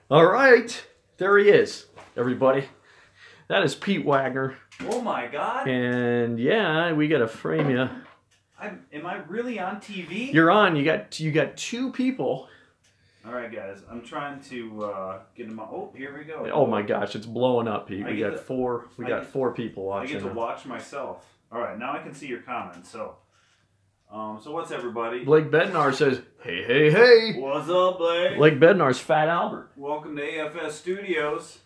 All right, there he is, everybody. That is Pete Wagner. Oh my God! And yeah, we gotta frame you. Am I really on TV? You're on. You got two people. All right, guys. I'm trying to get them. Oh, here we go. Oh my gosh, it's blowing up, Pete. We got four people watching. I get to watch myself. All right, now I can see your comments. So what's everybody? Blake Bednar says, "Hey, hey, hey." What's up, Blake? Blake Bednar's Fat Albert. Welcome to AFS Studios.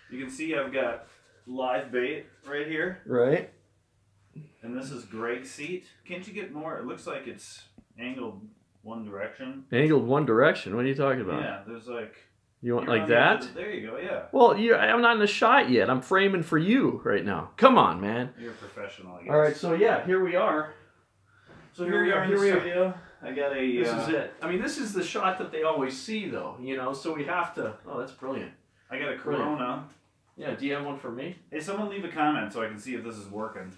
You can see I've got live bait right here. Right. And this is Greg's seat. Can't you get more? It looks like it's angled one direction. Angled one direction? What are you talking about? Yeah, there's like... You want like that? There you go, yeah. Well, I'm not in the shot yet. I'm framing for you right now. Come on, man. You're a professional, I guess. All right, so yeah, here we are. So here we are in the studio. I got a... This is it. I mean, this is the shot that they always see, though, you know, so we have to... Oh, that's brilliant. I got a Corona. Yeah, do you have one for me? Hey, someone leave a comment so I can see if this is working.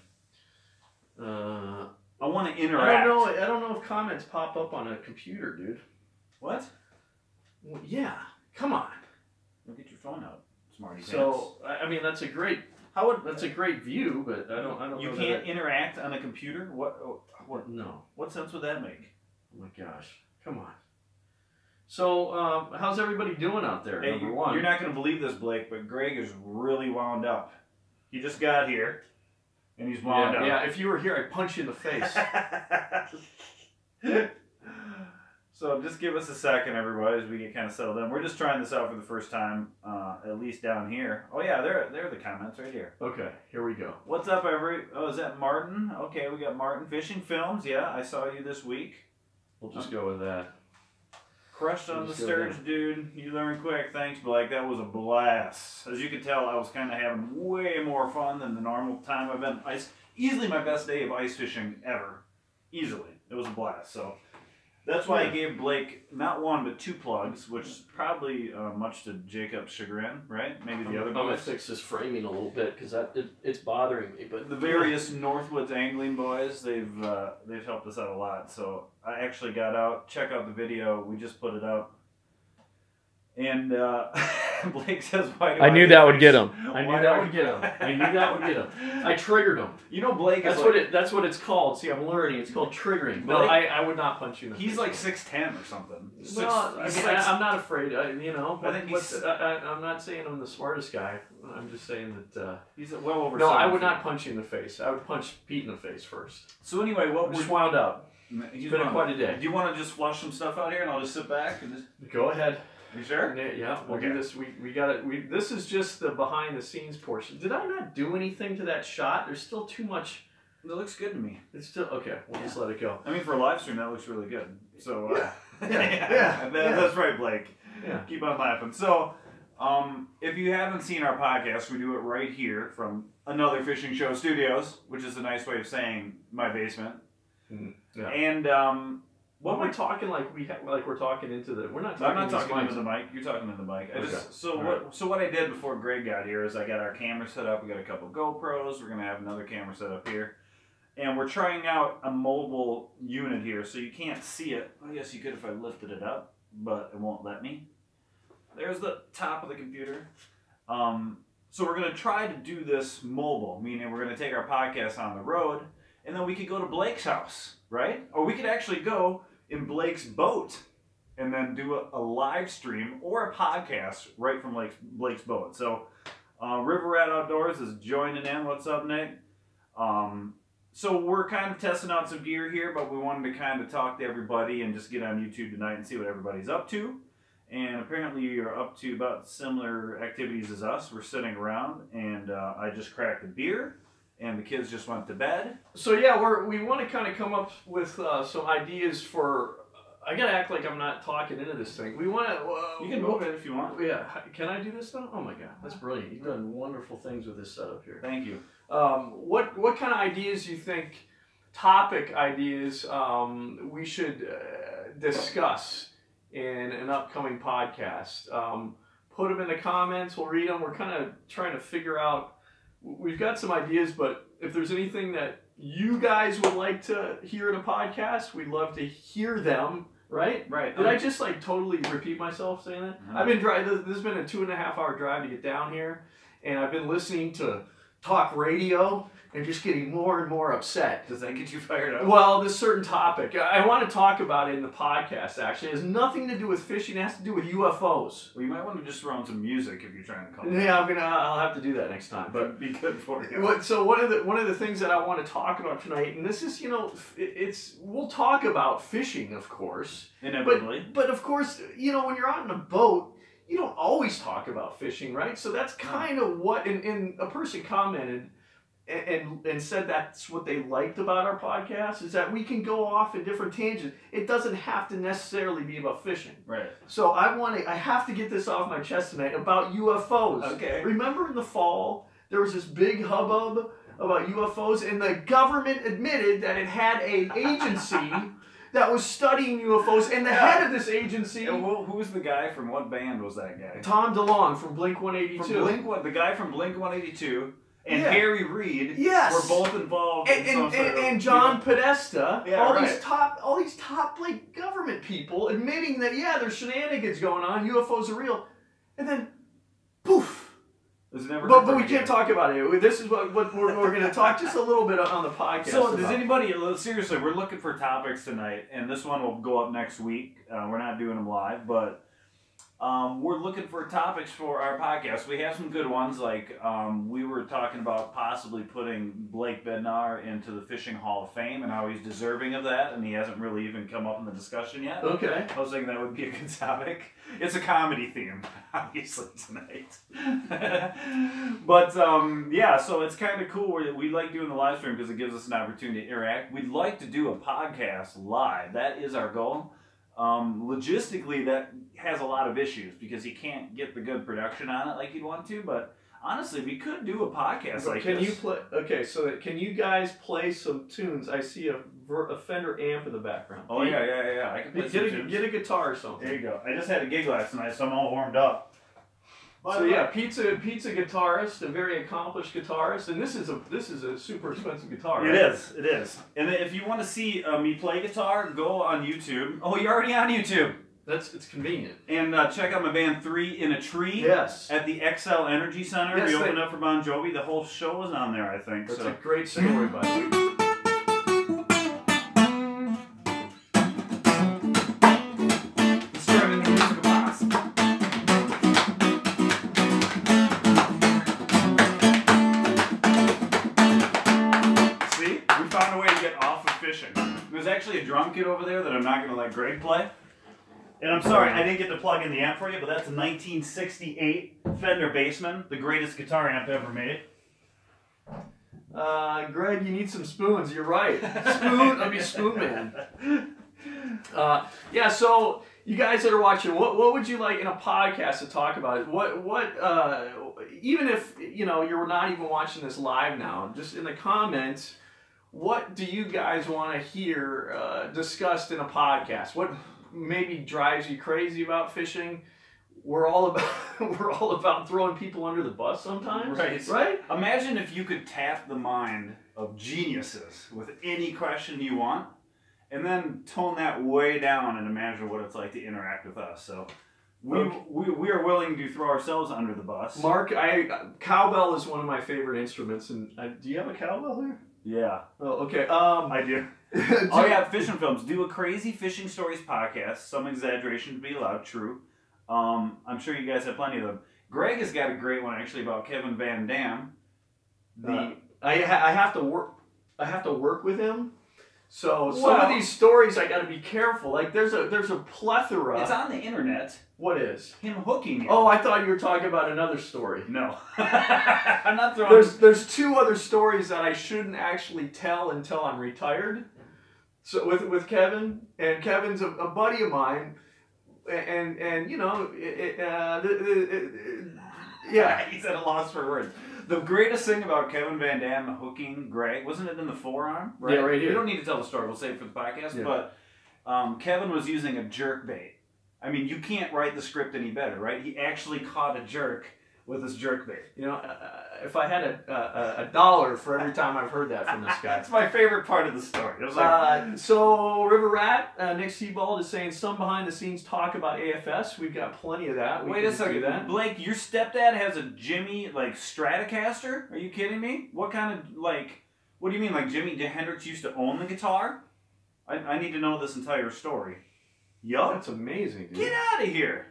I want to interact. I don't know if comments pop up on a computer, dude. What? Well, yeah. Come on. Well, get your phone out, smarty pants. So, I mean, that's a great... That's a great view, but I don't. You can't interact on a computer. What? No. What sense would that make? Oh my gosh! Come on. So, how's everybody doing out there? Hey, number one. You're not going to believe this, Blake, but Greg is really wound up. He just got here, and he's wound up. Yeah. If you were here, I'd punch you in the face. So just give us a second, everybody, as we get kind of settled in. We're just trying this out for the first time, at least down here. Oh yeah, there are the comments right here. Okay, here we go. What's up, Oh, is that Martin? Okay, we got Martin Fishing Films. Yeah, I saw you this week. We'll just go with that. Crushed on the sturge, dude. You learned quick. Thanks, Blake. That was a blast. As you can tell, I was kind of having way more fun than the normal time I've been ice. Easily my best day of ice fishing ever. Easily. It was a blast. So that's why I gave Blake not one but two plugs, which is probably much to Jacob's chagrin, right? Maybe the other boys. I'm gonna fix this framing a little bit because it's bothering me. But the various Northwoods angling boys, they've helped us out a lot. So I actually got out, check out the video. We just put it up. And Blake says, "Why do I knew that would get him. I knew that would get him. I triggered him. You know, Blake. That's what it's called. See, I'm learning. It's called triggering. No, I would not punch you in the face. He's like 6'10" or something. I'm not afraid. I think he's. I'm not saying I'm the smartest guy. I'm just saying that he's well over. No, I would not punch you in the face. I would punch Pete in the face first. So anyway, we're just wound up. It's been quite a day. Do you want to just flush some stuff out here, and I'll just sit back and just go ahead? You sure? Yeah, we'll do this. We got it. This is just the behind the scenes portion. Did I not do anything to that shot? There's still too much. It looks good to me. It's still okay. We'll just let it go. I mean, for a live stream, that looks really good. So yeah. That's right, Blake. Yeah. Keep on laughing. So, if you haven't seen our podcast, we do it right here from Another Fishing Show Studios, which is a nice way of saying my basement. Yeah. And what we're talking we're talking into the. We're not talking. I'm not talking into the mic. You're talking into the mic. What I did before Greg got here is I got our camera set up. We got a couple GoPros. We're gonna have another camera set up here, and we're trying out a mobile unit here, so you can't see it. I guess you could if I lifted it up, but it won't let me. There's the top of the computer. So we're gonna try to do this mobile, meaning we're gonna take our podcast on the road, and then we could go to Blake's house, right? Or we could actually go in Blake's boat and then do a live stream or a podcast right from Blake's boat. So River Rat Outdoors is joining in. What's up, Nick? So we're kind of testing out some gear here, but we wanted to kind of talk to everybody and just get on YouTube tonight and see what everybody's up to. And apparently you're up to about similar activities as us. We're sitting around, and I just cracked a beer. And the kids just went to bed. So yeah, we want to kind of come up with some ideas for. I gotta act like I'm not talking into this thing. We want to. You can move it if you want. Yeah, can I do this now? Oh my God, that's brilliant! You've done wonderful things with this setup here. Thank you. What kind of ideas you think? Topic ideas we should discuss in an upcoming podcast. Put them in the comments. We'll read them. We're kind of trying to figure out. We've got some ideas, but if there's anything that you guys would like to hear in a podcast, we'd love to hear them Right? Right. Did I just like totally repeat myself saying that? I've been driving. This has been a 2.5-hour drive to get down here, and I've been listening to talk radio and just getting more and more upset. Does that get you fired up? Well, this certain topic I want to talk about it in the podcast. Actually, it has nothing to do with fishing. It has to do with UFOs. Well, you might want to just throw on some music if you're trying to call. Yeah, I'll have to do that next time. But that'd be good for you. So one of the things that I want to talk about tonight, and this is we'll talk about fishing, of course. Inevitably. But of course, when you're out in a boat, you don't always talk about fishing, right? So that's kind of what, and a person commented and said that's what they liked about our podcast, is that we can go off in different tangents. It doesn't have to necessarily be about fishing. Right. So I have to get this off my chest tonight about UFOs. Okay. Remember in the fall, there was this big hubbub about UFOs, and the government admitted that it had an agency that was studying UFOs, and the head of this agency... And who was the guy from what band was that guy? Tom DeLonge from Blink-182. The guy from Blink-182 and Harry Reid were both involved and John Podesta, Yeah, all these top like government people admitting that there's shenanigans going on, UFOs are real, and then poof. But we can't talk about it. This is what we're going to talk just a little bit on the podcast. So does anybody, seriously, we're looking for topics tonight, and this one will go up next week. We're not doing them live, but we're looking for topics for our podcast. We have some good ones, like we were talking about possibly putting Blake Bednar into the Fishing Hall of Fame and how he's deserving of that, and he hasn't really even come up in the discussion yet. Okay. I was thinking that would be a good topic. It's a comedy theme, obviously, tonight. But, so it's kind of cool. We like doing the live stream because it gives us an opportunity to interact. We'd like to do a podcast live. That is our goal. Logistically, that has a lot of issues because you can't get the good production on it like you'd want to, but honestly, we could do a podcast like this. You play? Okay, so can you guys play some tunes? I see a Fender amp in the background. Oh, yeah. I can play some tunes. Get a guitar or something. There you go. I just had a gig last night, so I'm all warmed up. Pizza guitarist, a very accomplished guitarist, and this is a super expensive guitar. Right? It is. And if you want to see me play guitar, go on YouTube. Oh, you're already on YouTube. It's convenient. And check out my band 3 in a Tree. Yes. At the XL Energy Center. Yes, we opened up for Bon Jovi. The whole show was on there, I think. That's a great story, by the way. There's actually a drum kit over there that I'm not going to let Greg play. And I'm sorry, I didn't get to plug in the amp for you, but that's a 1968 Fender Bassman, the greatest guitar amp ever made. Greg, you need some spoons. You're right. Spoon man. So you guys that are watching, what would you like in a podcast to talk about? Even if you're not even watching this live now, just in the comments, what do you guys want to hear discussed in a podcast? What maybe drives you crazy about fishing? We're all about throwing people under the bus sometimes. Right? Imagine if you could tap the mind of geniuses with any question you want, and then tone that way down and imagine what it's like to interact with us. So we are willing to throw ourselves under the bus. Mark, cowbell is one of my favorite instruments, and do you have a cowbell here? Yeah. Oh, okay. I do. Oh yeah, Fishing Films. Do a crazy fishing stories podcast. Some exaggeration to be allowed. True. I'm sure you guys have plenty of them. Greg has got a great one actually about Kevin Van Dam. I have to work with him. So some of these stories I got to be careful. Like there's a plethora. It's on the internet. What is? Him hooking you. Oh, I thought you were talking about another story. No. I'm not throwing... There's two other stories that I shouldn't actually tell until I'm retired. So with Kevin, and Kevin's a buddy of mine, and he's at a loss for words. The greatest thing about Kevin Van Dam hooking Greg, wasn't it in the forearm? Right? Yeah, right here. We don't need to tell the story. We'll save it for the podcast. Yeah. But Kevin was using a jerk bait. I mean, you can't write the script any better, right? He actually caught a jerk with this jerkbait. You know, if I had a dollar for every time I've heard that from this guy. That's my favorite part of the story. It was like, so River Rat, Nick Sebald is saying some behind the scenes talk about AFS. We've got plenty of that. Wait a second, Blake, your stepdad has a Jimmy like Stratocaster? Are you kidding me? What kind of what do you mean? Like Jimi Hendrix used to own the guitar? I need to know this entire story. Yup. That's amazing, dude. Get out of here.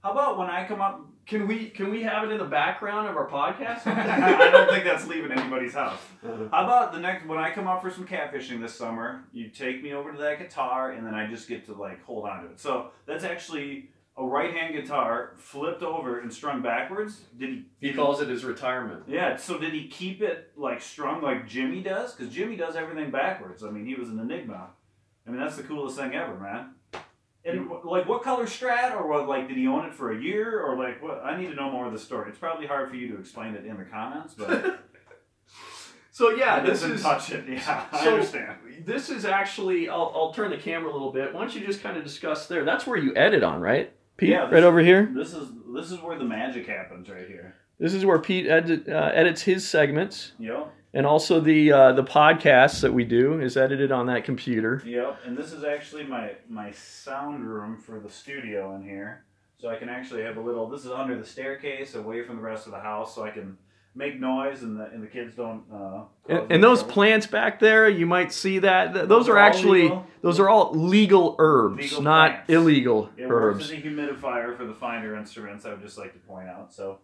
How about when I come up? Can we have it in the background of our podcast? I don't think that's leaving anybody's house. How about when I come out for some catfishing this summer, you take me over to that guitar and then I just get to like hold on to it. So that's actually a right-hand guitar flipped over and strung backwards. He calls it his retirement. Yeah, so did he keep it like strung like Jimmy does? Because Jimmy does everything backwards. I mean, he was an enigma. I mean, that's the coolest thing ever, man. And like, what color Strat, or what? Like, did he own it for a year, or like, what? I need to know more of the story. It's probably hard for you to explain it in the comments, but. So yeah, this is touch it. Yeah, I understand. This is actually. I'll turn the camera a little bit. Why don't you just kind of discuss there? That's where you edit on, right, Pete? Yeah, right over here. This is where the magic happens, right here. This is where Pete edits his segments. Yep. And also the podcasts that we do is edited on that computer. Yep, and this is actually my sound room for the studio in here. So I can actually have this is under the staircase, away from the rest of the house, so I can make noise and the kids don't... and those plants back there, you might see that. Those are actually, those are all legal herbs, not plants. Illegal it herbs. Works as a humidifier for the Finder instruments, I would just like to point out, so...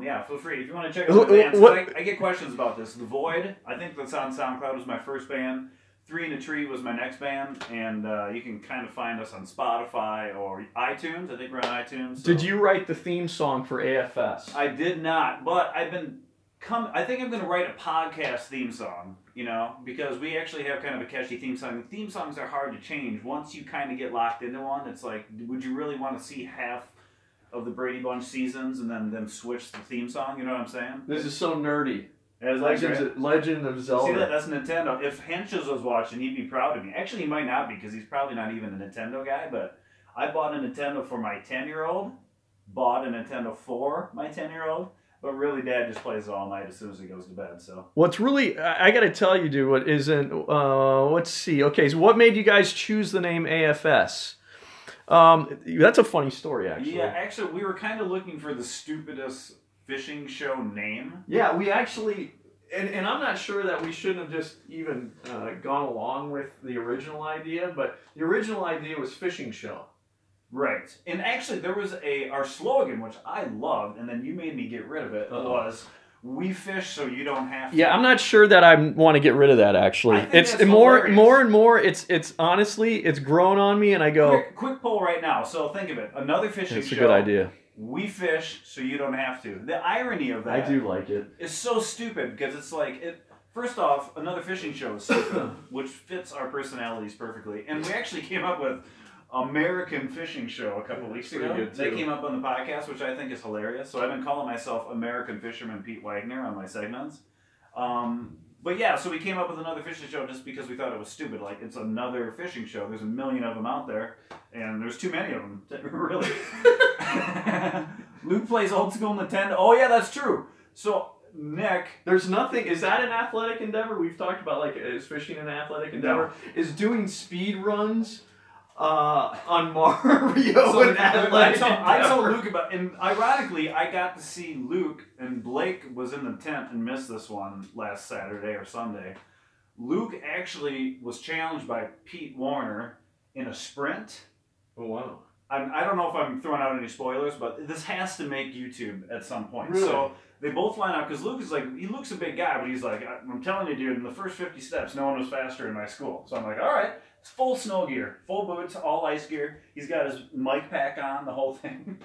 yeah, feel free. If you want to check out the bands, I get questions about this. The Void, I think that's on SoundCloud, was my first band. 3 in a Tree was my next band. And you can kind of find us on Spotify or iTunes. I think we're on iTunes. So. Did you write the theme song for AFS? I did not, but I think I'm going to write a podcast theme song, you know, because we actually have kind of a catchy theme song. Theme songs are hard to change. Once you kind of get locked into one, it's like, would you really want to see half of the Brady Bunch seasons and then switch the theme song, you know what I'm saying? This is so nerdy. Legend of Zelda. See that? That's Nintendo. If Henches was watching, he'd be proud of me. Actually, he might not be because he's probably not even a Nintendo guy, but I bought a Nintendo for my 10-year-old, bought a Nintendo for my 10-year-old, but really Dad just plays it all night as soon as he goes to bed, so. What's really, I got to tell you, dude, what isn't, let's see. Okay, so what made you guys choose the name AFS? That's a funny story, actually. Yeah, actually, we were kind of looking for the stupidest fishing show name. Yeah, we actually, and I'm not sure that we shouldn't have just even gone along with the original idea, but the original idea was fishing show. Right. And actually, there was our slogan, which I loved, and then you made me get rid of it, was... We fish so you don't have to. Yeah, I'm not sure that I want to get rid of that, actually. It's more and more, it's honestly, it's grown on me, and I go... Quick poll right now. So think of it. Another fishing show. It's a good idea. We fish so you don't have to. The irony of that... I do like it. ...is so stupid, because it's like... First off, another fishing show is stupid, which fits our personalities perfectly. And we actually came up with... American Fishing Show a couple weeks ago. They came up on the podcast, which I think is hilarious. So I've been calling myself American Fisherman Pete Wagner on my segments. But yeah, so we came up with another fishing show just because we thought it was stupid. Like, it's another fishing show. There's a million of them out there, and there's too many of them, really. Luke plays old school Nintendo. Oh yeah, that's true. So Nick, there's nothing. Is that an athletic endeavor? We've talked about, like, is fishing an athletic endeavor? No. Is doing speed runs on Mario and athletic I told Luke about, and ironically, I got to see Luke, and Blake was in the tent and missed this one last Saturday or Sunday. Luke actually was challenged by Pete Warner in a sprint. Oh, wow. I don't know if I'm throwing out any spoilers, but this has to make YouTube at some point. Really? So they both line up, because Luke is like, he looks a big guy, but he's like, I'm telling you, dude, in the first 50 steps, no one was faster in my school. So I'm like, all right. It's full snow gear, full boots, all ice gear. He's got his mic pack on, the whole thing.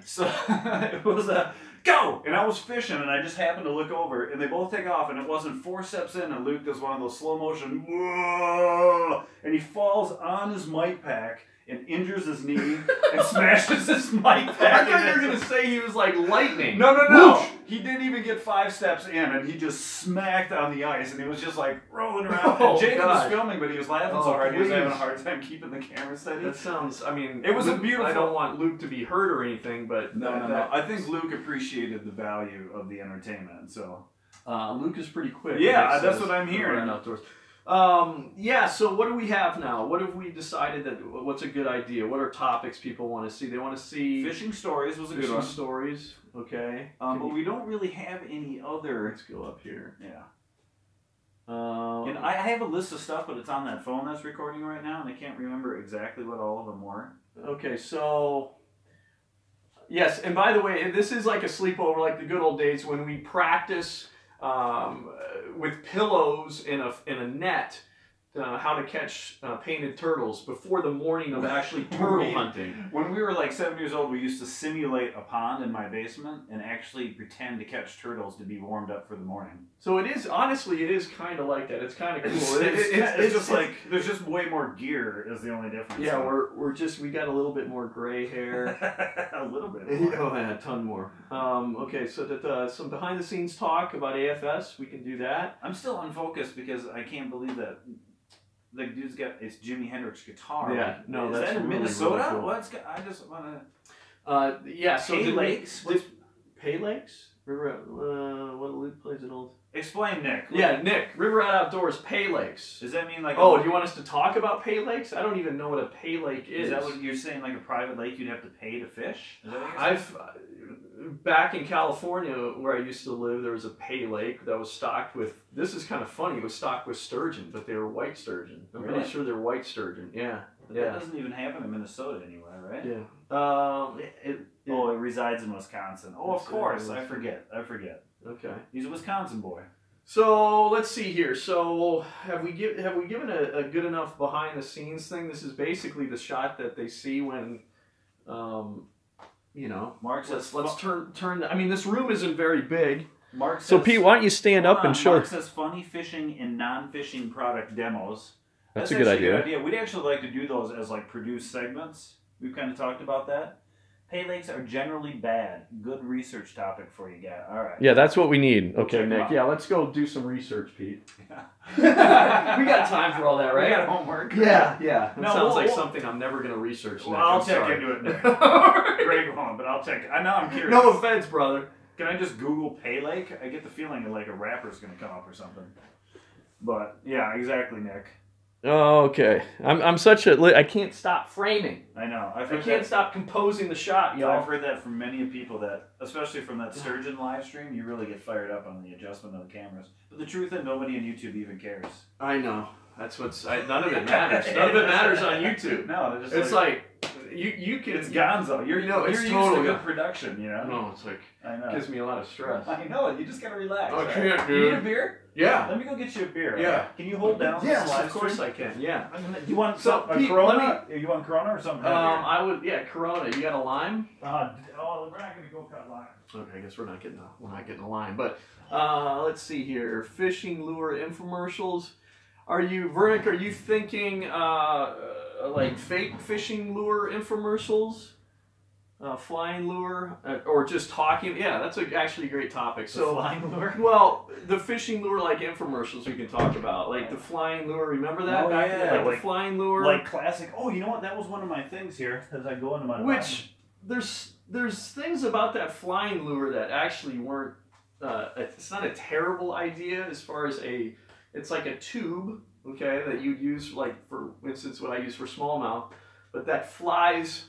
So it was a go! And I was fishing, and I just happened to look over, and they both take off, and it wasn't 4 steps in, and Luke does one of those slow motion, whoa, and he falls on his mic pack and injures his knee and smashes his mic pack. I thought you were going to say he was like lightning. No. He didn't even get 5 steps in, and he just smacked on the ice, and he was just like rolling around. Oh, And Jacob was God. filming, but he was laughing so hard he was having a hard time keeping the camera steady. That sounds. I mean, It was a Luke, beautiful. I don't want Luke to be hurt or anything, but No. I think Luke appreciated the value of the entertainment. So Luke is pretty quick. yeah, that's what I'm hearing. Right outdoors. Yeah. So what do we have now? What have we decided that? What's a good idea? What are topics people want to see? They want to see Fishing stories was a good fishing one. stories. Okay. But we don't really have any other. Let's go up here. Yeah. And I have a list of stuff, but it's on that phone that's recording right now, and I can't remember exactly what all of them were. Okay, so yes, and by the way, this is like a sleepover, like the good old days when we practice with pillows in a net. How to catch painted turtles before the morning of actually turtle hunting. When we were like 7 years old, we used to simulate a pond in my basement and actually pretend to catch turtles to be warmed up for the morning. So it is, honestly, it is kind of like that. It's kind of cool. It's just like, there's just way more gear is the only difference. Yeah, we got a little bit more gray hair. A little bit more. Oh, yeah, a ton more. Okay, so some behind the scenes talk about AFS, we can do that. I'm still unfocused because I can't believe that the dude's got it's Jimi Hendrix guitar. Yeah, no, is that's that in really, Minnesota? really cool. I just want to. Yeah, so Pay Lakes? Pay Lakes? River, what Luke plays an old. Explain, Nick. Yeah, Nick. River Rat Outdoors, Pay Lakes. Does that mean like? Oh, do you want us to talk about Pay Lakes? I don't even know what a Pay Lake is. Is that what you're saying? Like a private lake, you'd have to pay to fish? Is that what you're saying? Back in California, where I used to live, there was a pay lake that was stocked with. This is kind of funny. It was stocked with sturgeon, but they were white sturgeon. I'm Really? pretty sure they're white sturgeon. Yeah, But that doesn't even happen in Minnesota anyway, right? Yeah. It resides in Wisconsin. Oh, of It's, course. I forget. Okay. He's a Wisconsin boy. So let's see here. So have we given a good enough behind the scenes thing? This is basically the shot that they see when. Mark says, let's turn. I mean, this room isn't very big. Mark says, So Pete, why don't you stand up and show? Mark says funny fishing and non-fishing product demos. That's a good idea. We'd actually like to do those as like produced segments. We've kind of talked about that. Pay lakes are generally bad. Good research topic for you guys. All right. Yeah, that's what we need. Okay, Check 'em Nick. out. Yeah, let's go do some research, Pete. We got time for all that, right? We got homework. Yeah. That No, sounds like we'll- something I'm never going to research. Well, Nick. I'll I'm check sorry. into it, Nick. Greg won't, but I'll check. Now I'm curious. No offense, brother. Can I just Google Pay Lake? I get the feeling that like a rapper's gonna come up or something. But yeah, exactly, Nick. Oh, okay. I'm such a. I can't stop framing. I know. I can't stop composing the shot, y'all. I've heard that from many people that, especially from that sturgeon live stream, you really get fired up on the adjustment of the cameras. But the truth is, nobody on YouTube even cares. I know. That's what's. None of it matters. None of it matters on YouTube. No, they're just It's like you can. it's Gonzo. You're it's used totally to good production, you know. No, it's like I know. gives me a lot of stress. I know it. You just gotta relax. I right? can't, You need dude. a beer? Yeah. Let me go get you a beer. Yeah. Right? Can you hold down this Yes, live of course stream? I can. Yeah. You want So, a Pete, Corona? You want Corona or something? I would. Yeah, Corona. You got a lime? we're not gonna go cut lime. Okay, I guess we're not getting a line. But let's see here. Fishing lure infomercials. Vernick? Are you thinking like fake fishing lure infomercials? Flying lure, or just talking? Yeah, that's actually a great topic. So, flying lure. Well, the fishing lure like infomercials we can talk about, like the flying lure. Remember that? Oh, back yeah, then? like the flying lure, Like classic. Oh, you know what? That was one of my things here as I go into my. which there's things about that flying lure that actually weren't. It's not a terrible idea as far as it's like a tube, okay, that you'd use like for instance what I use for smallmouth, but that flies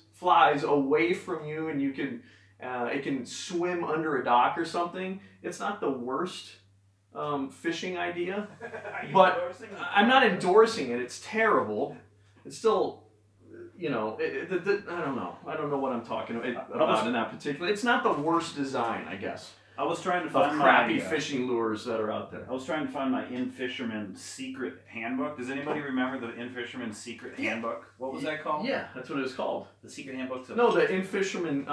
away from you and you can it can swim under a dock or something. It's not the worst fishing idea, but I'm not endorsing it. It's terrible. It's still, I don't know. I don't know what I'm talking about in that particular. It's not the worst design, I guess. I was trying to Of find crappy my, fishing lures that are out there. I was trying to find my In Fisherman Secret Handbook. Does anybody remember the In Fisherman Secret Handbook? What was that called? Yeah, that's what it was called. The Secret Handbook. No, the In Fisherman.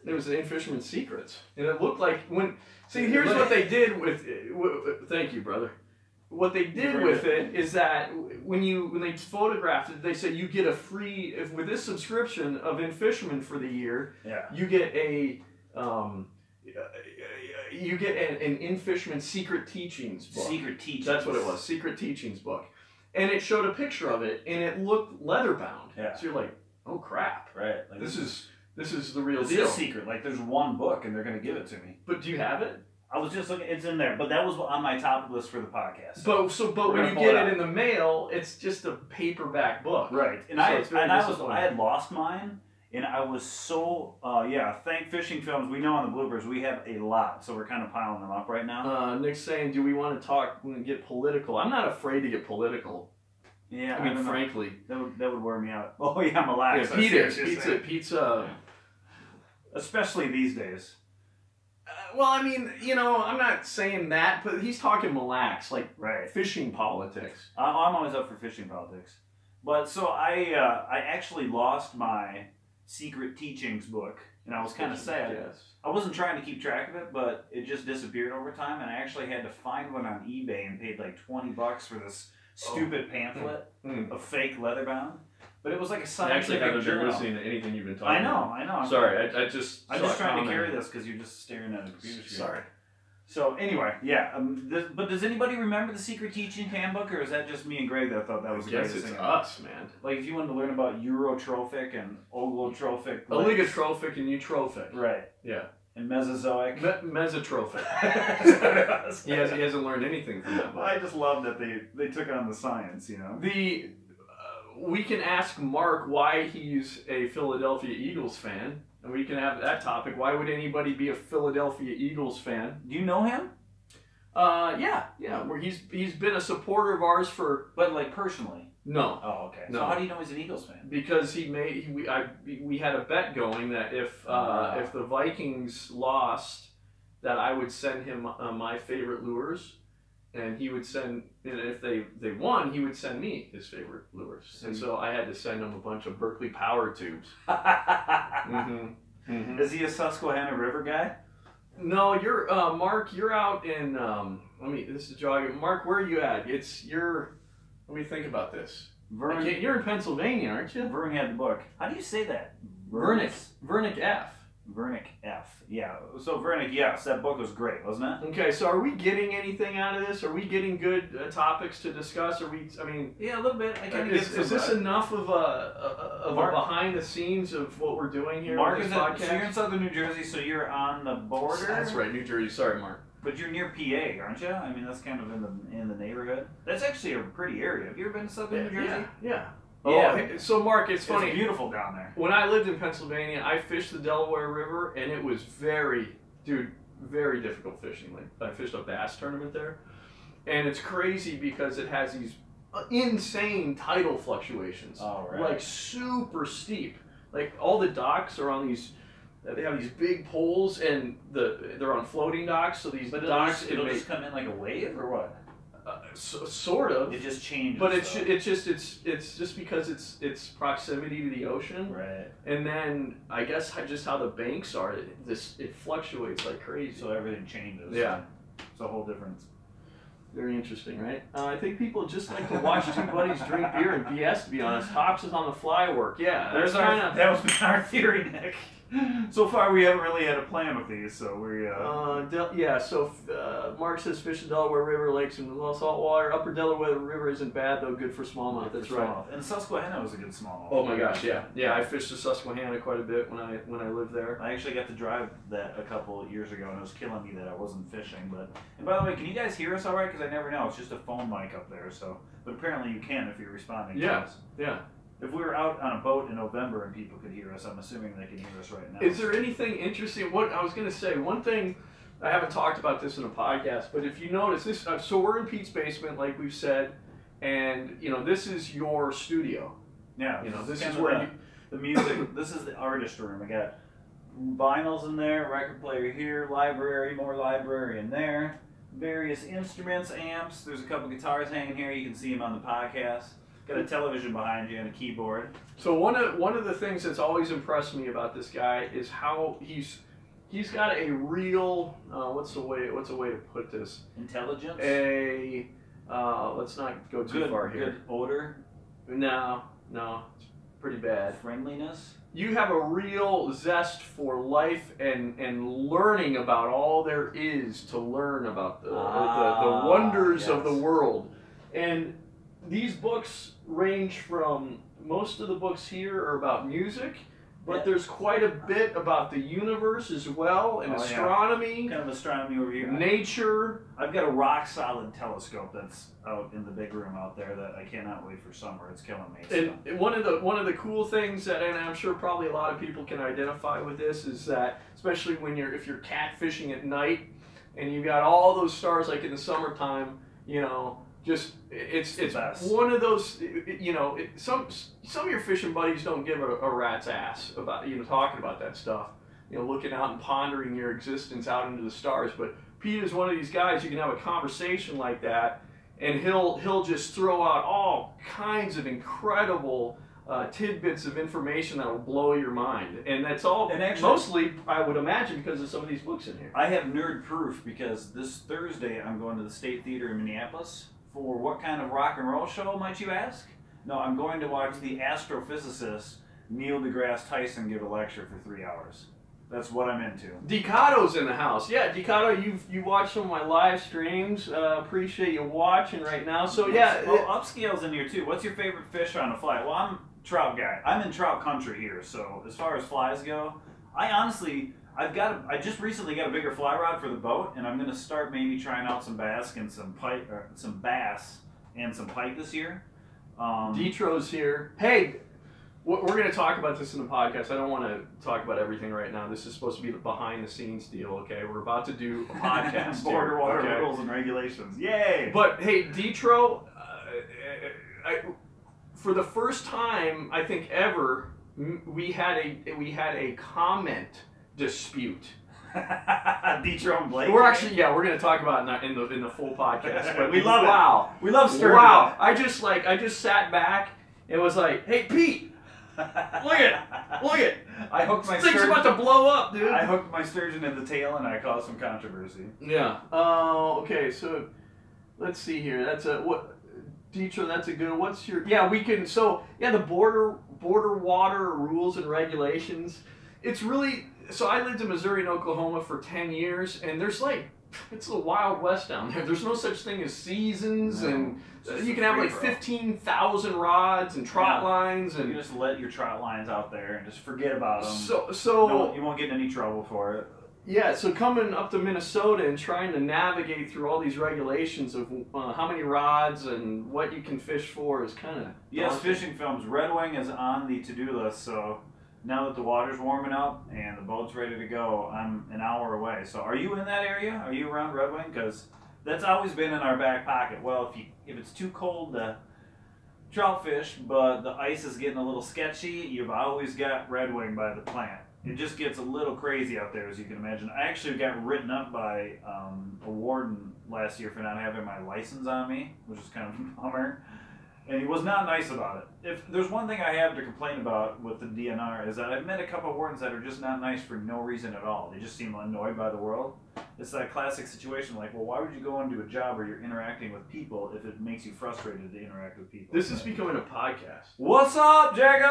There was the In Fisherman Secrets, and it looked like when. See, here's what they did with. Thank you, brother. What they did with it is that when they photographed it, they said you get a free with this subscription of In Fisherman for the year. Yeah. You get you get an In-Fishman Secret Teachings book. Secret Teachings. That's what it was, Secret Teachings book. And it showed a picture of it, and it looked leather bound. Yeah. So you're like, oh crap. Right. Like This is the real this deal. is secret. Like there's one book, and they're going to give it to me. But do you have it? I was just looking. It's in there, but that was on my topic list for the podcast. But when you get it in the mail, it's just a paperback book. Right. And So I had lost mine. And I was so, thank Fishing Films. We know on the bloopers we have a lot, so we're kind of piling them up right now. Nick's saying, do we want to talk and get political? I'm not afraid to get political. Yeah, I mean, frankly. That would wear me out. Oh, yeah, Mille Lacs. Yeah, Pete is. Pizza. Especially these days. Well, I mean, I'm not saying that, but he's talking Mille Lacs, like fishing politics. I'm always up for fishing politics. But so I actually lost my Secret Teachings book, and I was kind of sad. Yes. I wasn't trying to keep track of it, but it just disappeared over time, and I actually had to find one on eBay and paid like $20 for this stupid pamphlet of fake leather bound. But it was like a scientific journal. Listening to anything you've been talking about. I know. Sorry, I'm just trying to carry this because you're just staring at a computer screen. Sorry. So anyway, yeah. But does anybody remember the Secret Teaching Handbook, or is that just me and Greg that thought that was the greatest thing? It's us, man. Like if you wanted to learn about Eurotrophic and Oligotrophic, Oligotrophic and eutrophic. Right. Yeah. And Mesozoic. Mesotrophic. he hasn't learned anything from that book. I just love that they took on the science, We can ask Mark why he's a Philadelphia Eagles fan. And we can have that topic. Why would anybody be a Philadelphia Eagles fan? Do you know him? Yeah. Where he's been a supporter of ours for. But like personally. No. Oh, okay. No. So how do you know he's an Eagles fan? Because we had a bet going that if the Vikings lost, that I would send him my favorite lures, and he would send. And if they won, he would send me his favorite lures. And so I had to send him a bunch of Berkeley Power Tubes. Is he a Susquehanna River guy? No, you're Mark. You're out in. This is jogging. Mark, where are you at? Let me think about this. You're in Pennsylvania, aren't you? Vern had the book. How do you say that? Vernick F. Vernick F. Yeah. So Vernick, yes, that book was great, wasn't it? Okay, so are we getting anything out of this? Are we getting good topics to discuss? Yeah, a little bit. Is this enough of a behind the scenes of what we're doing here? Mark, on this podcast? So you're in southern New Jersey, so you're on the border. That's right, New Jersey. Sorry, Mark. But you're near PA, aren't you? I mean, that's kind of in the neighborhood. That's actually a pretty area. Have you ever been to southern New Jersey? Yeah. Yeah. Oh, so Mark, it's funny. It's beautiful down there. When I lived in Pennsylvania, I fished the Delaware River, and it was very difficult fishing. Like I fished a bass tournament there, and it's crazy because it has these insane tidal fluctuations. Oh, right. Like super steep. Like all the docks are on these. They have these big poles, and they're on floating docks. So these docks it'll just come in like a wave, or what? Sort of. It just changes. But it's just because it's proximity to the ocean. Right. And then I guess just how the banks are, it fluctuates like crazy. So everything changes. Yeah. It's a whole different. Very interesting, right? I think people just like to watch two buddies drink beer and BS. To be honest, Hops is on the fly work. Yeah. That was our theory, Nick. So far, we haven't really had a plan with these, so we. Mark says fish the Delaware River, lakes, and salt water. Upper Delaware River isn't bad though, good for smallmouth. That's right. And Susquehanna was a good smallmouth. Oh my gosh, yeah. I fished the Susquehanna quite a bit when I lived there. I actually got to drive that a couple years ago, and it was killing me that I wasn't fishing. And by the way, can you guys hear us all right? Because I never know. It's just a phone mic up there, so. But apparently you can if you're responding. To us. Yeah. If we were out on a boat in November and people could hear us, I'm assuming they can hear us right now. Is there anything interesting? What I was going to say, one thing, I haven't talked about this in a podcast, but if you notice this, so we're in Pete's basement, like we've said, and this is your studio. Yeah. This is where the music. This is the artist room. I got vinyls in there, record player here, library, more library in there, various instruments, amps. There's a couple guitars hanging here. You can see them on the podcast. Got a television behind you and a keyboard. So one of the things that's always impressed me about this guy is how he's got a real what's a way to put this? Intelligence. Let's not go too far here. Good odor. No. pretty bad. Friendliness. You have a real zest for life and learning about all there is to learn about the wonders of the world. And these books range from, most of the books here are about music, but there's quite a bit about the universe as well, and astronomy. Kind of astronomy over here. Nature. I've got a rock solid telescope that's out in the big room out there that I cannot wait for summer. It's killing me. So. And one of the cool things that, and I'm sure probably a lot of people can identify with this, is that especially if you're catfishing at night and you got all those stars like in the summertime, you know, just it's one of those, you know, some of your fishing buddies don't give a rat's ass about, you know, talking about that stuff, you know, looking out and pondering your existence out into the stars. But Pete is one of these guys you can have a conversation like that, and he'll just throw out all kinds of incredible tidbits of information that will blow your mind. And that's all, and actually, mostly, I would imagine, because of some of these books in here. I have nerd proof because this Thursday I'm going to the State Theater in Minneapolis. For what kind of rock and roll show, might you ask? No, I'm going to watch the astrophysicist Neil deGrasse Tyson give a lecture for 3 hours. That's what I'm into. Decato's in the house. Yeah, Decato, you watched some of my live streams. Appreciate you watching right now. So yeah. Oh, Upscale's in here too. What's your favorite fish on a fly? Well, I'm a trout guy. I'm in trout country here, so as far as flies go, I just recently got a bigger fly rod for the boat, and I'm going to start maybe trying out some bass and some bass and some pike this year. Detro's here. Hey, we're going to talk about this in the podcast. I don't want to talk about everything right now. This is supposed to be the behind-the-scenes deal, okay? We're about to do a podcast. Border water rules and regulations. Yay! But hey, Detro, for the first time, I think ever, we had a comment dispute. Detro and Blake. We're actually, we're going to talk about it in the full podcast. But we love it. We love stirring. Wow! I just sat back and was like, "Hey, Pete, look it! I hooked my thing's about to blow up, dude." I hooked my sturgeon in the tail, and I caused some controversy. Yeah. Okay. So let's see here. That's Detro, that's a good. What's your? Yeah, we can. So yeah, the border water rules and regulations. It's really. So I lived in Missouri and Oklahoma for 10 years, and it's the Wild West down there. There's no such thing as seasons, and you can have like 15,000 rods and trot lines, and you just let your trot lines out there and just forget about them. So you won't get in any trouble for it. Yeah, so coming up to Minnesota and trying to navigate through all these regulations of how many rods and what you can fish for is kind of Yes, fishing films. Red Wing is on the to-do list, so now that the water's warming up and the boat's ready to go, I'm an hour away. So are you in that area? Are you around Red Wing? Because that's always been in our back pocket. Well, if it's too cold to trout fish, but the ice is getting a little sketchy, you've always got Red Wing by the plant. It just gets a little crazy out there, as you can imagine. I actually got written up by a warden last year for not having my license on me, which is kind of a bummer. And he was not nice about it. If there's one thing I have to complain about with the DNR is that I've met a couple of wardens that are just not nice for no reason at all. They just seem annoyed by the world. It's that classic situation like, well, why would you go into a job where you're interacting with people if it makes you frustrated to interact with people? This is becoming a podcast. What's up, Jacob?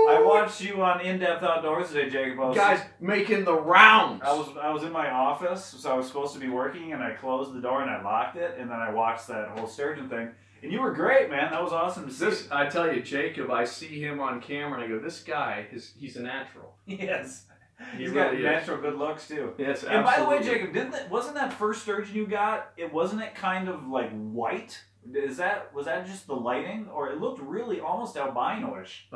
I watched you on In-Depth Outdoors today, Jacob. Guys, making the rounds. I was in my office, so I was supposed to be working, and I closed the door and I locked it, and then I watched that whole sturgeon thing. And you were great, man. That was awesome to see. I tell you, Jacob, I see him on camera and I go, this guy, he's a natural. Yes. He's got natural good looks too. Yes, absolutely. And by the way, Jacob, wasn't that first sturgeon you got? Wasn't it kind of like white? Was that just the lighting, or it looked really almost albino-ish?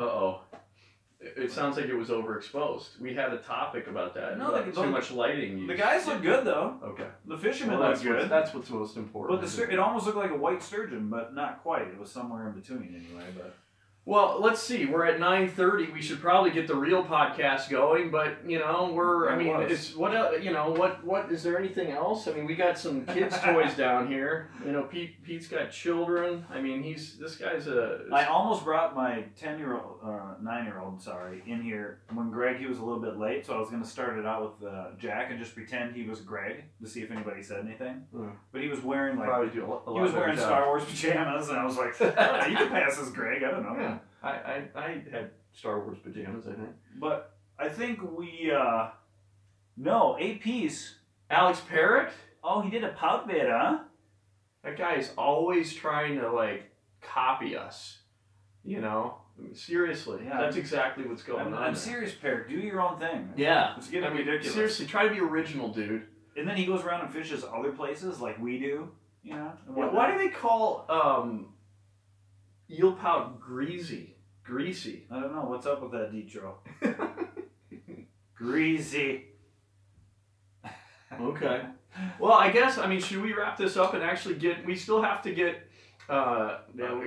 It sounds like it was overexposed. We had a topic about that. No, too much lighting used. The guys look good though. Okay. The fishermen look good. That's what's most important. But it almost looked like a white sturgeon, but not quite. It was somewhere in between anyway. But Well, let's see. We're at 9:30. We should probably get the real podcast going, but it's what else, what is there anything else? I mean, we got some kids' toys down here. Pete's got children. I mean, this guy's I almost brought my 9-year-old, in here when he was a little bit late, so I was going to start it out with Jack and just pretend he was Greg to see if anybody said anything. But he was wearing Star Wars pajamas, and I was like, you can pass as Greg. I don't know. Yeah. I had Star Wars pajamas, I think. But I think we, no, AP's. Alex Parrott? Oh, he did a pub bid, huh? That guy is always trying to, copy us. Seriously. Yeah, that's exactly what's going on. I'm serious, Parrott. Do your own thing. Yeah. It's getting ridiculous. Seriously, try to be original, dude. And then he goes around and fishes other places like we do, Why do they call, eel pout greasy? I don't know. What's up with that, Detro? Greasy. Okay. Well, I guess, should we wrap this up and actually we still have to get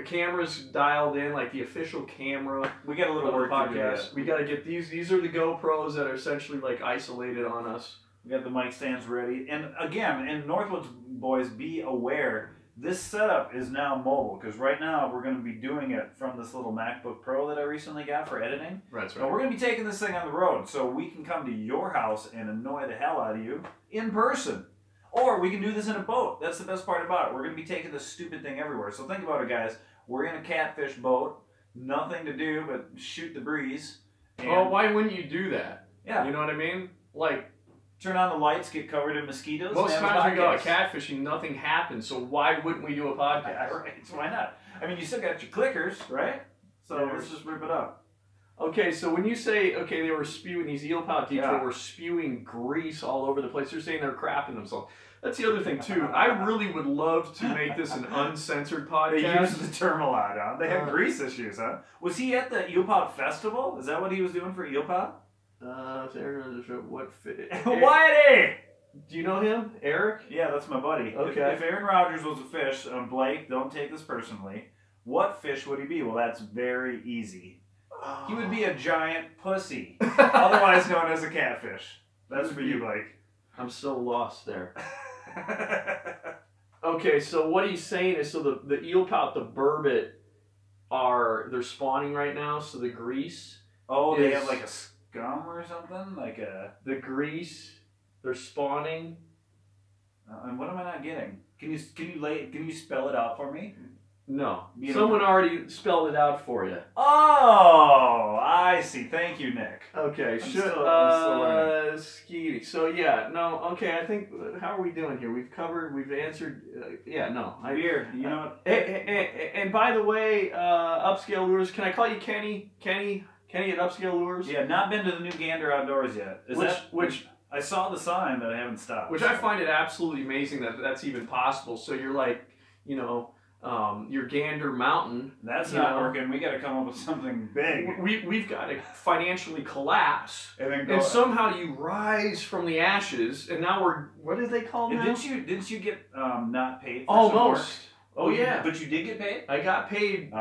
cameras dialed in, like the official camera. We got a little work to do. We got to get these are the GoPros that are essentially isolated on us. We got the mic stands ready. And again, in Northwoods, boys, be aware, this setup is now mobile, because right now we're going to be doing it from this little MacBook Pro that I recently got for editing. That's right. But we're going to be taking this thing on the road, so we can come to your house and annoy the hell out of you in person. Or we can do this in a boat. That's the best part about it. We're going to be taking this stupid thing everywhere. So think about it, guys. We're in a catfish boat. Nothing to do but shoot the breeze. Well, why wouldn't you do that? Yeah. You know what I mean? Turn on the lights, get covered in mosquitoes. Most times we go out catfishing, nothing happens. So why wouldn't we do a podcast? Yeah, right. So why not? You still got your clickers, right? So let's just rip it up. Okay, so when you say, they were spewing, these eel pout people were spewing grease all over the place. They're saying they're crapping themselves. That's the other thing, too. I really would love to make this an uncensored podcast. They use the term a lot, huh? They have grease issues, huh? Was he at the Eel Pout Festival? Is that what he was doing for Eel Pout? Whitey! Do you know him? Eric? Yeah, that's my buddy. Okay. If Aaron Rodgers was a fish, Blake, don't take this personally, what fish would he be? Well, that's very easy. Oh. He would be a giant pussy, otherwise known as a catfish. That's for you, Blake. I'm so lost there. Okay, so what he's saying is, so the eel pout, the burbot, they're spawning right now, so the grease. Oh, they have a scum or something? The grease, they're spawning. And what am I not getting? Can you spell it out for me? No. Someone already spelled it out for you. Oh, I see. Thank you, Nick. Okay. I'm still Skeety. So, I think, how are we doing here? We've answered, Weird. You know what? And by the way, Upscale Lures, can I call you Kenny? Kenny at Upscale Lures? Yeah, not been to the new Gander Outdoors yet. Which I saw the sign, but I haven't stopped. Which I find it absolutely amazing that that's even possible. So you're your Gander Mountain. That's not working. We got to come up with something big. We've got to financially collapse, and somehow you rise from the ashes, and now what do they call it? Didn't you get not paid? For almost. Oh yeah. But you did get paid. I got paid.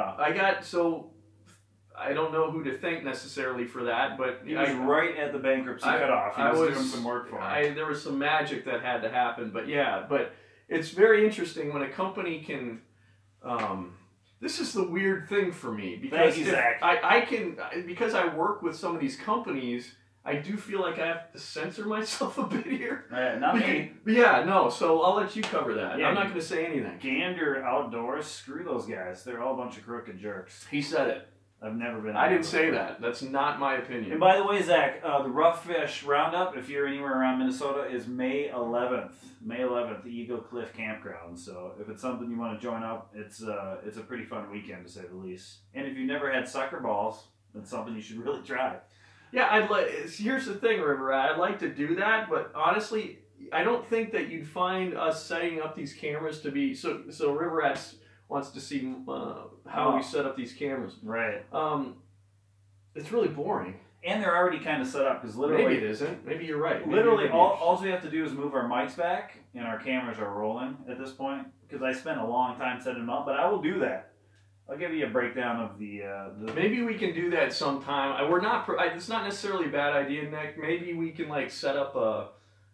I don't know who to thank necessarily for that, but he was right at the bankruptcy cutoff. He was doing some work for him. There was some magic that had to happen, but it's very interesting when a company can. This is the weird thing for me because because I work with some of these companies, I do feel like I have to censor myself a bit here. Not me. So I'll let you cover that. Yeah, I'm not going to say anything. Gander Outdoors, screw those guys. They're all a bunch of crooked jerks. He said it. I've never been. I didn't say that. That's not my opinion. And by the way, Zach, the Rough Fish Roundup, if you're anywhere around Minnesota, is May 11th. May 11th, the Eagle Cliff Campground. So if it's something you want to join up, it's a pretty fun weekend to say the least. And if you've never had sucker balls, that's something you should really try. Yeah, here's the thing, River Rat. I'd like to do that, but honestly, I don't think that you'd find us setting up these cameras to be so. River Rat's wants to see how we set up these cameras. Right. It's really boring. And they're already kind of set up because literally... Maybe it isn't. Maybe you're right. Literally, all we have to do is move our mics back and our cameras are rolling at this point because I spent a long time setting them up, but I will do that. I'll give you a breakdown of the Maybe we can do that sometime. We're not. It's not necessarily a bad idea, Nick. Maybe we can like set up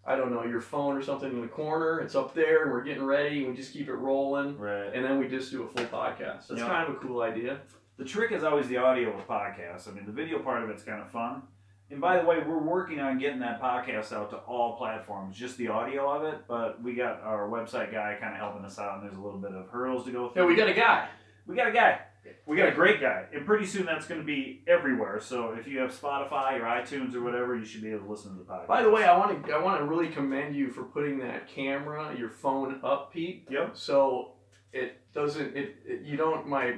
I don't know, your phone or something in the corner. It's up there, and we're getting ready. And we just keep it rolling, right, and then we just do a full podcast. That's kind of a cool idea. The trick is always the audio with podcasts. I mean, the video part of it's kind of fun. And by the way, we're working on getting that podcast out to all platforms, just the audio of it. But we got our website guy kind of helping us out, and there's a little bit of hurdles to go through. Yeah, we got a guy. We got a guy. We got a great guy. And pretty soon that's going to be everywhere. So if you have Spotify or iTunes or whatever, you should be able to listen to the podcast. By the way, I want to really commend you for putting that camera, your phone up, Pete. Yep. So it doesn't. You don't. My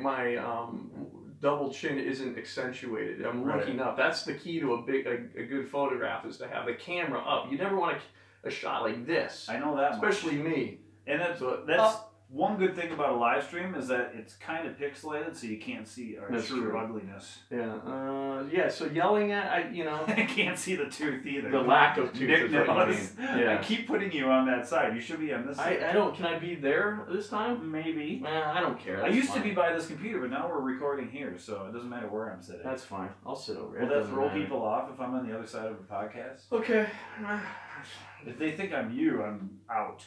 double chin isn't accentuated. I'm looking up. That's the key to a good photograph, is to have the camera up. You never want a shot like this. I know that especially much. Me. And that's one good thing about a live stream is that it's kind of pixelated, so you can't see our true ugliness. Yeah. Yeah. So yelling at I can't see the tooth either. The lack of tooth. Nick is what knows. you mean. Yeah. I keep putting you on that side. You should be on this side. I don't. Can I be there this time? Maybe. I don't care. That's I used fine. to be by this computer, but now we're recording here, so it doesn't matter where I'm sitting. That's fine. I'll sit over here. Will that throw people off if I'm on the other side of a podcast? Okay. If they think I'm you, I'm out.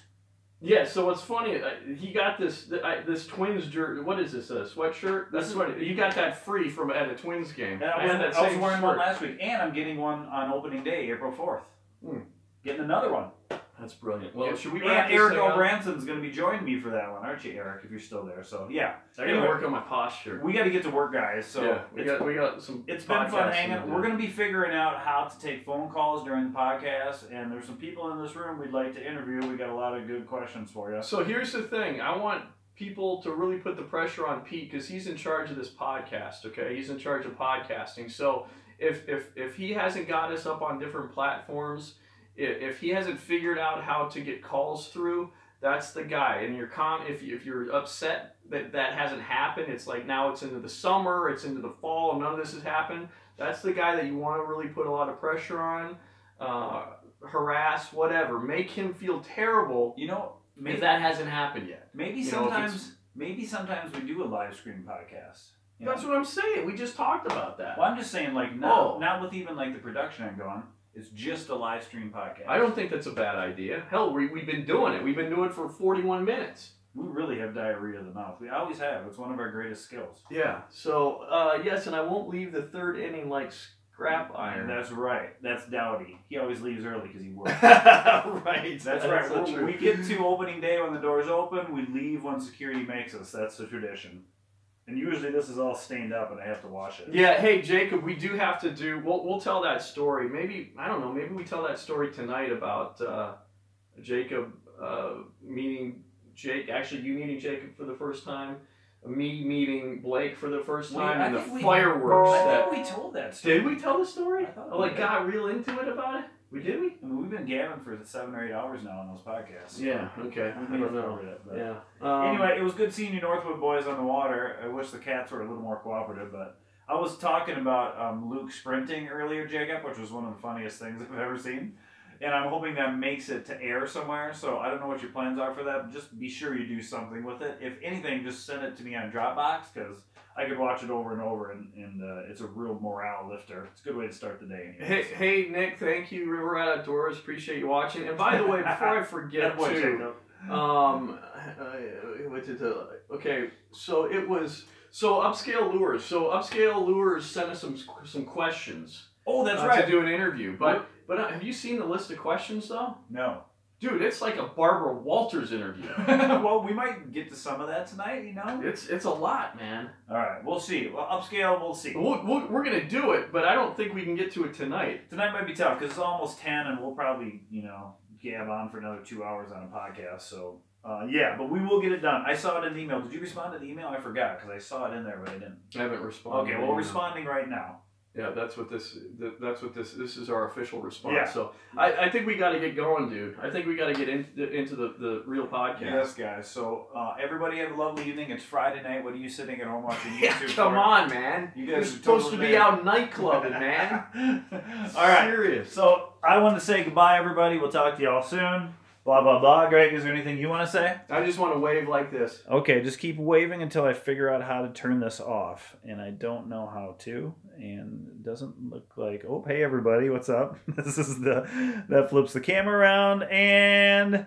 Yeah, so what's funny, he got this Twins jersey. What is this, a sweatshirt? That's what you got that free from at a Twins game. And I was wearing one last week, and I'm getting one on opening day, April 4th. Getting another one. That's brilliant. Well, should we wrap this Eric O'Branson's going to be joining me for that one, aren't you, Eric, if you're still there? So, yeah. I got to work on my posture. We got to get to work, guys. So yeah, we got some. It's been fun hanging. We're going to be figuring out how to take phone calls during the podcast, and there's some people in this room we'd like to interview. We got a lot of good questions for you. So here's the thing. I want people to really put the pressure on Pete, because he's in charge of this podcast, okay? He's in charge of podcasting. So if he hasn't got us up on different platforms, if he hasn't figured out how to get calls through, that's the guy. And if you're upset that hasn't happened, it's like now it's into the summer, it's into the fall, and none of this has happened. That's the guy that you want to really put a lot of pressure on, harass, whatever, make him feel terrible. If that hasn't happened yet. Maybe sometimes we do a live stream podcast. That's what I'm saying. We just talked about that. Well, I'm just saying, like, not with even like the production I'm going. It's just a live stream podcast. I don't think that's a bad idea. Hell, we've been doing it. We've been doing it for 41 minutes. We really have diarrhea of the mouth. We always have. It's one of our greatest skills. Yeah. So, yes, and I won't leave the third inning like scrap iron. That's right. That's Dowdy. He always leaves early because he works. Right. That's right. So we get to opening day when the doors open. We leave when security makes us. That's the tradition. And usually this is all stained up and I have to wash it. Yeah, hey Jacob, we do have to do, we'll tell that story. Maybe, I don't know, maybe we tell that story tonight about Jacob meeting Jake, actually you meeting Jacob for the first time, me meeting Blake for the first time, and the fireworks. I think we told that story. Did we tell the story? Got real into it about it? Did we? I mean, we've been gabbing for 7 or 8 hours now on those podcasts. Yeah, okay. I don't know. Anyway, it was good seeing you Northwood boys on the water. I wish the cats were a little more cooperative, but I was talking about Luke sprinting earlier, Jacob, which was one of the funniest things I've ever seen. And I'm hoping that makes it to air somewhere, so I don't know what your plans are for that. Just be sure you do something with it. If anything, just send it to me on Dropbox, because I could watch it over and over, and it's a real morale lifter. It's a good way to start the day. Anyways. Hey, Nick, thank you. River Outdoors, appreciate you watching. And by the way, before I forget too, okay, so it was Upscale Lures. So Upscale Lures sent us some questions. Oh, that's right. To do an interview, but have you seen the list of questions though? No. Dude, it's like a Barbara Walters interview. Well, we might get to some of that tonight, you know? It's a lot, man. All right, we'll see. Well, Upscale, we'll see. We're going to do it, but I don't think we can get to it tonight. Tonight might be tough because it's almost 10 and we'll probably, gab on for another 2 hours on a podcast. So, yeah, but we will get it done. I saw it in the email. Did you respond to the email? I forgot because I saw it in there, but I didn't. I haven't responded. Okay, well, we're responding right now. Yeah, this is our official response. Yeah. So I think we got to get going, dude. I think we got to get into the real podcast. Yes, guys. So everybody have a lovely evening. It's Friday night. What are you sitting at home watching YouTube come on, man. You guys You're supposed to be out nightclubbing, man. All right. Serious. So I want to say goodbye, everybody. We'll talk to y'all soon. Blah, blah, blah. Greg, is there anything you want to say? I just want to wave like this. Okay, just keep waving until I figure out how to turn this off. And I don't know how to. And it doesn't look like... Oh, hey, everybody. What's up? This is that flips the camera around. And